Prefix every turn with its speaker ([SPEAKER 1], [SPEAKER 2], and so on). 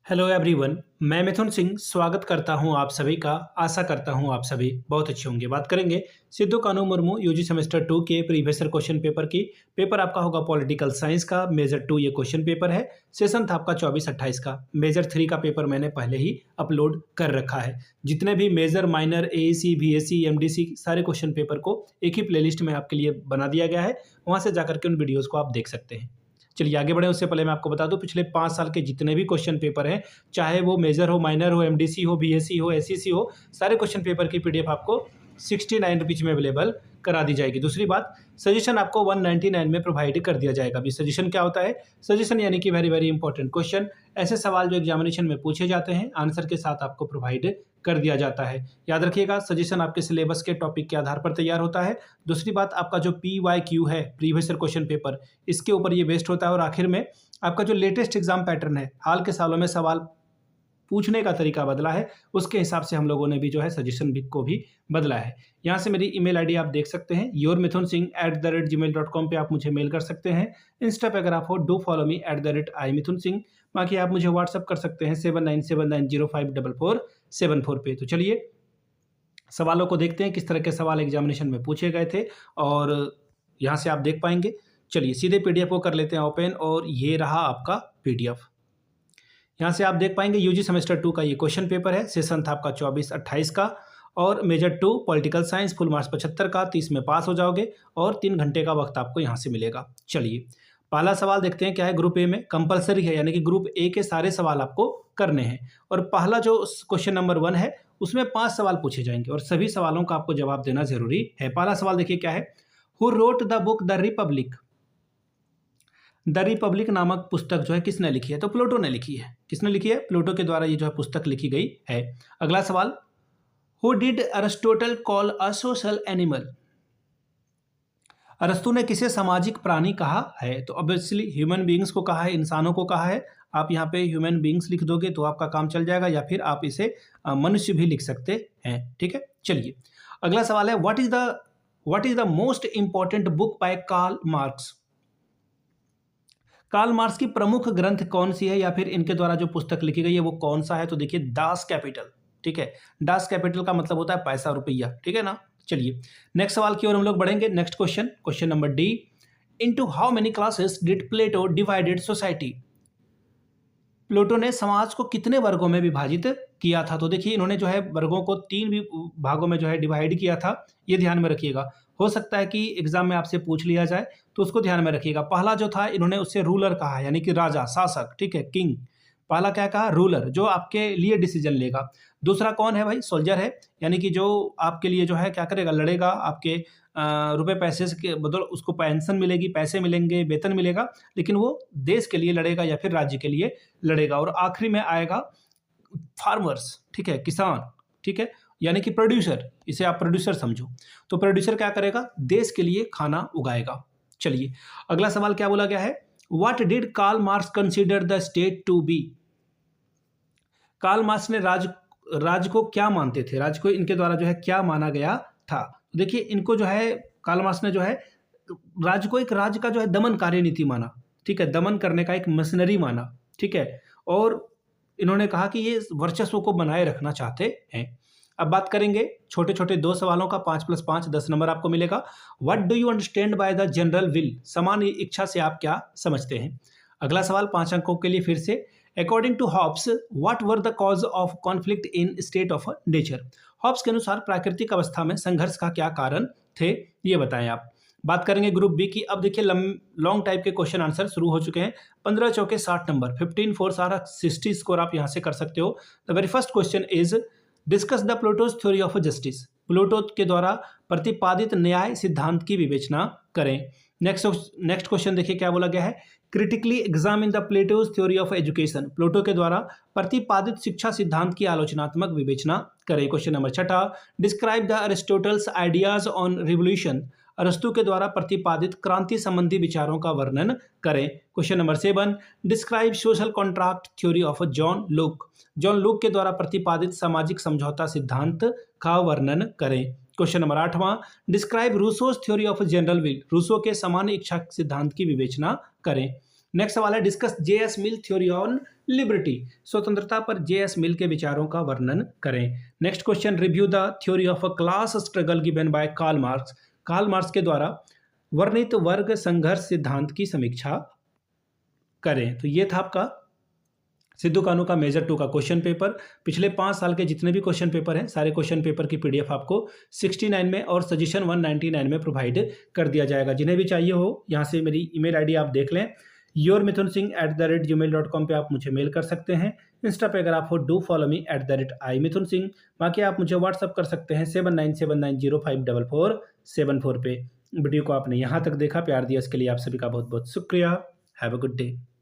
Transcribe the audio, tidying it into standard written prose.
[SPEAKER 1] Hello everyone, मैं मिथुन सिंह स्वागत करता हूं आप सभी का। आशा करता हूं आप सभी बहुत अच्छे होंगे। बात करेंगे सिद्धू कान्हू मुर्मू यूजी सेमेस्टर 2 के प्रीवियस ईयर क्वेश्चन पेपर की। पेपर आपका होगा पॉलिटिकल साइंस का, मेजर 2 ये क्वेश्चन पेपर है। सेशन था आपका 24-28 का। मेजर 3 का पेपर मैंने पहले ही अपलोड कर रखा है। जितने भी major, minor, AAC, BSC, MDC सारे क्वेश्चन पेपर को एक ही प्लेलिस्ट में आपके लिए बना दिया गया है। वहाँ से जाकर के उन वीडियोज़ को आप देख सकते हैं। चलिए आगे बढ़े उससे पहले मैं आपको बता दूं, पिछले 5 साल के जितने भी क्वेश्चन पेपर हैं, चाहे वो मेजर हो, माइनर हो, एमडीसी हो, बीएससी हो, एसईसी हो, सारे क्वेश्चन पेपर की पीडीएफ आपको 69 रुपीज़ में अवेलेबल करा दी जाएगी। दूसरी बात, सजेशन आपको 199 में प्रोवाइड कर दिया जाएगा। अभी सजेशन क्या होता है? सजेशन यानी कि वेरी वेरी इंपॉर्टेंट क्वेश्चन, ऐसे सवाल जो एग्जामिनेशन में पूछे जाते हैं, आंसर के साथ आपको प्रोवाइड कर दिया जाता है। याद रखिएगा, सजेशन आपके सिलेबस के टॉपिक के आधार पर तैयार होता है। दूसरी बात, आपका जो PYQ है, प्रीवियस ईयर क्वेश्चन पेपर, इसके ऊपर ये बेस्ड होता है। और आखिर में आपका जो लेटेस्ट एग्जाम पैटर्न है, हाल के सालों में सवाल पूछने का तरीका बदला है, उसके हिसाब से हम लोगों ने भी जो है सजेशन भी को भी बदला है। यहाँ से मेरी ईमेल आईडी आप देख सकते हैं, yourmithunsingh@gmail.com पे आप मुझे मेल कर सकते हैं। इंस्टा पे अगर आप हो, डू फॉलो मी @imithunsingh। बाकी आप मुझे व्हाट्सअप कर सकते हैं 7979054474 पे। तो चलिए सवालों को देखते हैं, किस तरह के सवाल एग्जामिनेशन में पूछे गए थे और यहाँ से आप देख पाएंगे। चलिए सीधे पीडीएफ को कर लेते हैं ओपन, और ये रहा आपका पीडीएफ। यहाँ से आप देख पाएंगे यूजी सेमेस्टर 2 का ये क्वेश्चन पेपर है। सेशन था आपका 24-28 का, और major 2 political science, full marks 75 का, 30 में पास हो जाओगे और 3 घंटे का वक्त आपको यहाँ से मिलेगा। चलिए पहला सवाल देखते हैं क्या है। ग्रुप ए में कंपलसरी है, यानी कि ग्रुप ए के सारे सवाल आपको करने हैं। और पहला जो क्वेश्चन नंबर 1 है, उसमें 5 सवाल पूछे जाएंगे और सभी सवालों का आपको जवाब देना जरूरी है। पहला सवाल देखिए क्या है। Who wrote the book the Republic? The Republic नामक पुस्तक जो है किसने लिखी है? तो प्लेटो ने लिखी है। किसने लिखी है? प्लेटो के द्वारा ये जो है पुस्तक लिखी गई है। अगला सवाल, who did Aristotle call a social animal? अरस्तु ने किसे सामाजिक प्राणी कहा है? तो ऑब्वियसली ह्यूमन बीइंग्स को कहा है, इंसानों को कहा है। आप यहाँ पे ह्यूमन बीइंग्स लिख दोगे तो आपका काम चल जाएगा, या फिर आप इसे मनुष्य भी लिख सकते हैं। ठीक है, चलिए अगला सवाल है, what is the most important book by Karl Marx? Karl Marx की प्रमुख ग्रंथ कौन सी है, या फिर इनके द्वारा जो पुस्तक लिखी गई है वो कौन सा है? तो देखिए दास कैपिटल। ठीक है, दास कैपिटल का मतलब होता है पैसा, रुपया। ठीक है ना। चलिए नेक्स्ट सवाल की ओर हम लोग बढ़ेंगे। Next question, question number D, into how many classes did Plato divided society? Plato ने समाज को कितने वर्गों में विभाजित किया था? तो देखिए इन्होंने जो है वर्गों को 3 भी भागों में जो है डिवाइड किया था। ये ध्यान में रखिएगा, हो सकता है कि एग्जाम में आपसे पूछ लिया जाए, तो उसको ध्यान में रखिएगा। पहला जो था, इन्होंने उससे रूलर कहा, यानी कि राजा, शासक। ठीक है, किंग। पहला क्या कहा? रूलर, जो आपके लिए डिसीजन लेगा। दूसरा कौन है भाई? सोल्जर है, यानी कि जो आपके लिए जो है क्या करेगा, लड़ेगा। आपके रुपए पैसे के बदल उसको पेंशन मिलेगी, पैसे मिलेंगे, वेतन मिलेगा, लेकिन वो देश के लिए लड़ेगा या फिर राज्य के लिए लड़ेगा। और आखिरी में आएगा फार्मर्स। ठीक है, किसान। ठीक है, यानी कि प्रोड्यूसर, इसे आप प्रोड्यूसर समझो। तो प्रोड्यूसर क्या करेगा? देश के लिए खाना उगाएगा। चलिए अगला सवाल क्या बोला गया है, what did Karl Marx consider the state to be? Karl Marx ने राज्य को क्या मानते थे? राज्य को इनके द्वारा जो है क्या माना गया था? देखिए इनको जो है कार्ल मार्क्स ने जो है राज्य को एक राज्य का जो है दमन कार्य नीति माना। ठीक है, दमन करने का एक मशीनरी माना। ठीक है, और इन्होंने कहा कि ये वर्चस्व को बनाए रखना चाहते हैं। अब बात करेंगे छोटे छोटे 2 सवालों का, 5 + 5 10 नंबर आपको मिलेगा। What do you understand by the general will? सामान्य इच्छा से आप क्या समझते हैं? अगला सवाल 5 अंकों के लिए फिर से, according to Hobbes what were the cause of conflict in state of nature? Hobbes के अनुसार प्राकृतिक अवस्था में संघर्ष का क्या कारण थे, ये बताएं आप। बात करेंगे ग्रुप बी की। अब देखिए लॉन्ग टाइप के क्वेश्चन आंसर शुरू हो चुके हैं। 15 चौके 60 नंबर, 15 4 सारा 60 स्कोर आप यहां से कर सकते हो। The very first question is discuss the Plato's theory of justice. Plato के द्वारा प्रतिपादित न्याय सिद्धांत की विवेचना करें। नेक्स्ट क्वेश्चन देखिए क्या बोला गया है, critically examine the Plato's theory of education. Plato के द्वारा प्रतिपादित शिक्षा सिद्धांत की आलोचनात्मक विवेचना करें। Question number 6, describe the Aristotle's ideas on revolution. अरस्तु के द्वारा प्रतिपादित क्रांति संबंधी विचारों का वर्णन करें। Question number 7, describe social contract theory of John Locke. John Locke के द्वारा प्रतिपादित सामाजिक समझौता सिद्धांत का वर्णन करें। क्वेश्चन नंबर 8वां, describe Rousseau's theory of general will. Rousseau के सामान्य इच्छा सिद्धांत की विवेचना करें। नेक्स्ट सवाल है, discuss J.S. Mill theory on liberty. स्वतंत्रता पर जे.एस. मिल के विचारों का वर्णन करें। Next question, review the theory of a class struggle given by Karl Marx. Karl Marx के द्वारा वर्णित वर्ग संघर्ष सिद्धांत की समीक्षा करें। तो ये था आपका सिद्धू कानू का मेजर 2 का क्वेश्चन पेपर। पिछले 5 साल के जितने भी क्वेश्चन पेपर हैं, सारे क्वेश्चन पेपर की पीडीएफ आपको 69 में और सजेशन 199 में प्रोवाइड कर दिया जाएगा। जिन्हें भी चाहिए हो यहाँ से मेरी ईमेल आईडी आप देख लें, yourmithunsingh@gmail.com पे आप मुझे मेल कर सकते हैं। इंस्टा पे अगर आप हो डू फॉलो मी @imithunsingh। बाकी आप मुझे व्हाट्सअप कर सकते हैं 7979054474 पे। वीडियो को आपने यहाँ तक देखा, प्यार दिया, इसके लिए आप सभी का बहुत बहुत शुक्रिया। Have a good day.